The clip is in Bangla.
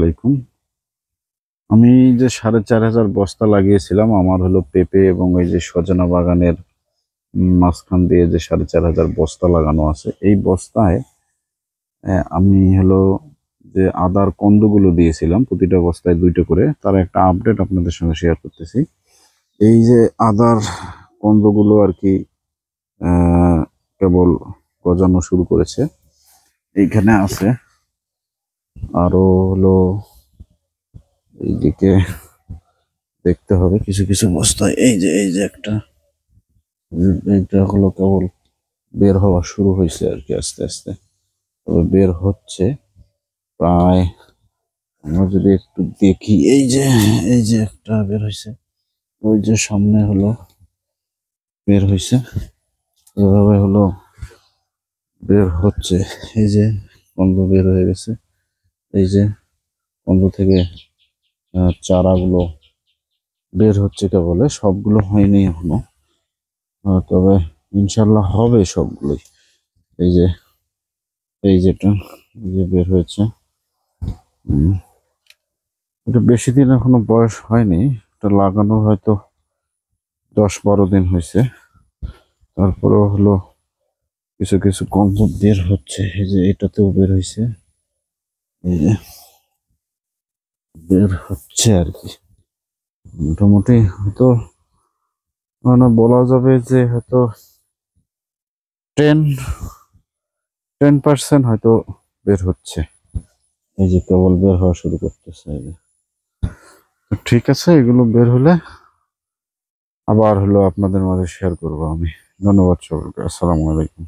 আলাইকুম। আমি যে ৪,৫০০ বস্তা লাগিয়েছিলাম আমার হলো পেঁপে এবং এই যে সজনা বাগানের মাঝখান দিয়ে যে ৪,৫০০ বস্তা লাগানো আছে এই বস্তায় আমি হলো যে আদার কন্দগুলো দিয়েছিলাম প্রতিটা বস্তায় ২টা করে, তার একটা আপডেট আপনাদের সঙ্গে শেয়ার করতেছি। এই যে আদার কন্দগুলো আর কি কেবল গজানো শুরু করেছে, এইখানে আছে। আরো হলো এইদিকে দেখতে হবে কিছু কিছু বস্তায় এই যে একটা, এইটা হলো কেবল বের হওয়া শুরু হয়েছে আর কি আস্তে আস্তে, তবে বের হচ্ছে প্রায়। আমরা যদি একটু দেখি এই যে একটা বের হয়েছে, ওই যে সামনে হলো বের হয়েছে, এভাবে হলো বের হচ্ছে। এই যে কন্দ বের হয়ে গেছে, এই যে কন্দ থেকে চারাগুলো বের হচ্ছে কেবল, সবগুলো হয়নি এখনো, তবে ইনশাল্লাহ হবে সবগুলোই। এই যে যেটা এই যে বের হয়েছে, এটা বেশি দিন এখনো বয়স হয়নি, এটা লাগানো হয়তো ১০-১২ দিন হয়েছে। তারপরেও হলো কিছু কিছু গন্ধ বের হচ্ছে। এই যে এটাতেও বের হয়েছে, এই যে বের হচ্ছে আর কি। মোটামুটি হয়তো মানে বলা যাবে যে হয়তো 10% হয়তো বের হচ্ছে। এই যে কেবল বের হওয়া শুরু করতেছে। এই যে ঠিক আছে, এগুলো বের হলে আবার হলো আপনাদের মাঝে শেয়ার করবো আমি। ধন্যবাদ সবাইকে। আসসালামু আলাইকুম।